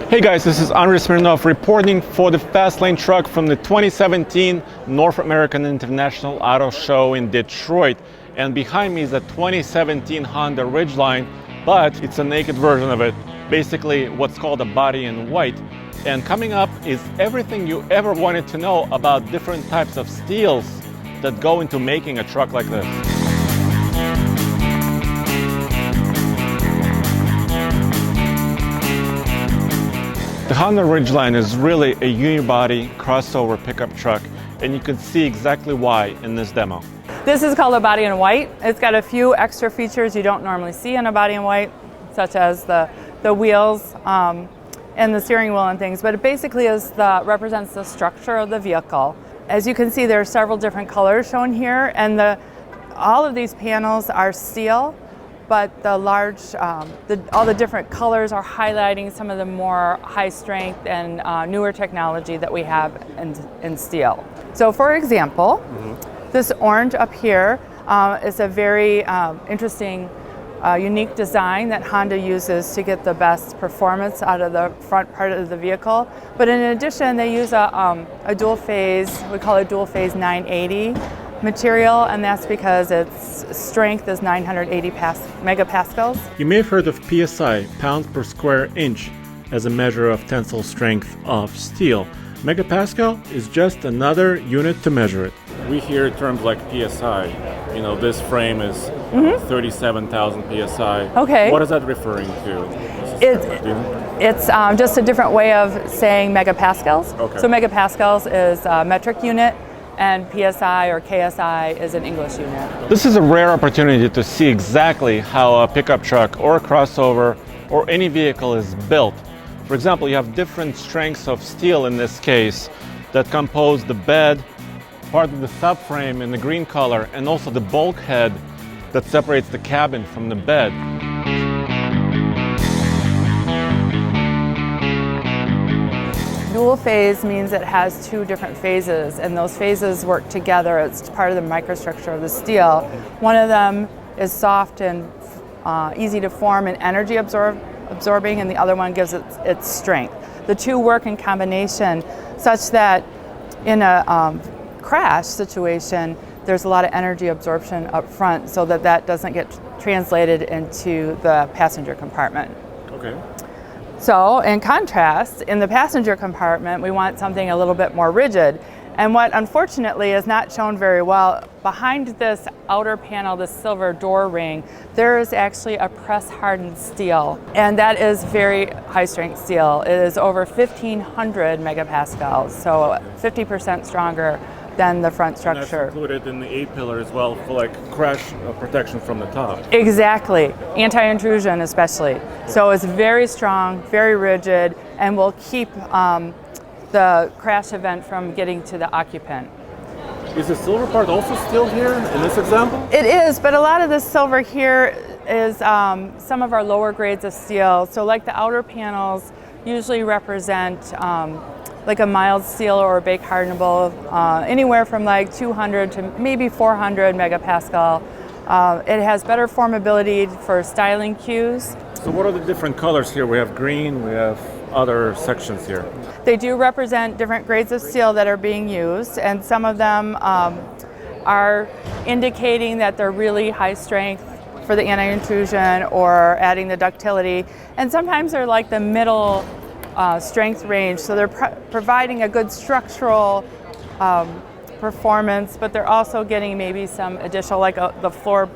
Hey guys, this is Andrei Smirnov reporting for the Fast Lane truck from the 2017 North American International Auto Show in Detroit. And behind me is a 2017 Honda Ridgeline, but it's a naked version of it. Basically what's called a body in white. And coming up is everything you ever wanted to know about different types of steels that go into making a truck like this. The Honda Ridgeline is really a unibody crossover pickup truck, and you can see exactly why in this demo. This is called a body in white. It's got a few extra features you don't normally see in a body in white, such as the wheels and the steering wheel and things, but it basically represents the structure of the vehicle. As you can see, there are several different colors shown here, and all of these panels are steel, but all the different colors are highlighting some of the more high strength and newer technology that we have in steel. So for example, this orange up here is a very interesting, unique design that Honda uses to get the best performance out of the front part of the vehicle. But in addition, they use a dual phase, we call it dual phase 980 material, and that's because its strength is 980 megapascals. You may have heard of PSI, pounds per square inch, as a measure of tensile strength of steel. Megapascal is just another unit to measure it. We hear terms like PSI. You know, this frame is 37,000 PSI. Okay. What is that referring to? It's just a different way of saying megapascals. Okay. So megapascals is a metric unit, and PSI or KSI is an English unit. This is a rare opportunity to see exactly how a pickup truck or a crossover or any vehicle is built. For example, you have different strengths of steel in this case that compose the bed, part of the subframe in the green color, and also the bulkhead that separates the cabin from the bed. Dual phase means it has two different phases, and those phases work together. It's part of the microstructure of the steel. One of them is soft and easy to form and energy absorbing, and the other one gives it its strength. The two work in combination such that in a crash situation, there's a lot of energy absorption up front so that doesn't get translated into the passenger compartment. Okay. So in contrast, in the passenger compartment, we want something a little bit more rigid. And what unfortunately is not shown very well, behind this outer panel, this silver door ring, there is actually a press hardened steel. And that is very high strength steel. It is over 1,500 megapascals, so 50% stronger than the front structure. And that's included in the A-pillar as well for like crash protection from the top. Exactly, anti-intrusion especially. So it's very strong, very rigid, and will keep the crash event from getting to the occupant. Is the silver part also still here in this example? It is, but a lot of this silver here is some of our lower grades of steel. So like the outer panels usually represent like a mild steel or a bake hardenable, anywhere from like 200 to maybe 400 megapascal. It has better formability for styling cues. So what are the different colors here? We have green, we have other sections here. They do represent different grades of steel that are being used, and some of them are indicating that they're really high strength for the anti-intrusion or adding the ductility, and sometimes they're like the middle strength range, so they're providing a good structural performance, but they're also getting maybe some additional, like the floor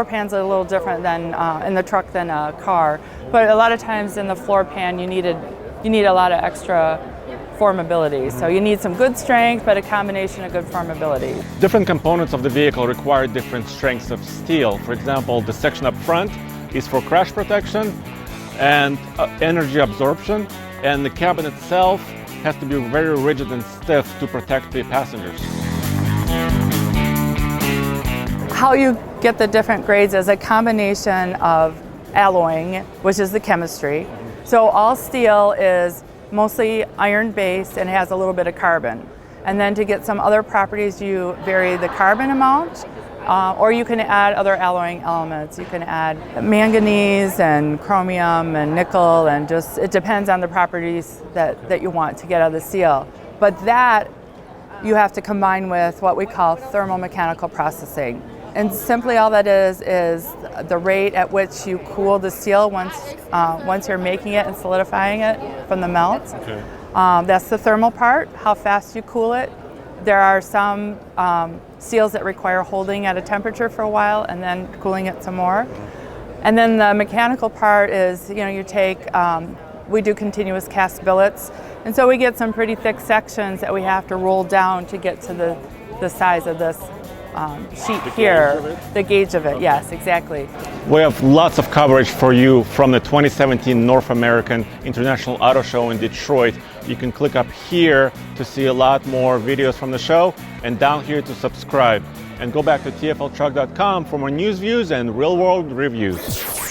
pan's a little different than in the truck than a car, but a lot of times in the floor pan you need a lot of extra formability. So you need some good strength, but a combination of good formability. Different components of the vehicle require different strengths of steel. For example, the section up front is for crash protection and energy absorption, and the cabin itself has to be very rigid and stiff to protect the passengers. How you get the different grades is a combination of alloying, which is the chemistry. So all steel is mostly iron based and has a little bit of carbon. And then to get some other properties, you vary the carbon amount, or you can add other alloying elements. You can add manganese and chromium and nickel, and just, it depends on the properties that you want to get out of the seal. But that you have to combine with what we call thermomechanical processing. And simply all that is the rate at which you cool the steel once you're making it and solidifying it from the melt. Okay. That's the thermal part, how fast you cool it. There are some steels that require holding at a temperature for a while and then cooling it some more. And then the mechanical part is, you take, we do continuous cast billets, and so we get some pretty thick sections that we have to roll down to get to the size of this sheet here, the gauge of it, yes, exactly. We have lots of coverage for you from the 2017 North American International Auto Show in Detroit. You can click up here to see a lot more videos from the show, and down here to subscribe. And go back to tfltruck.com for more news, views, and real-world reviews.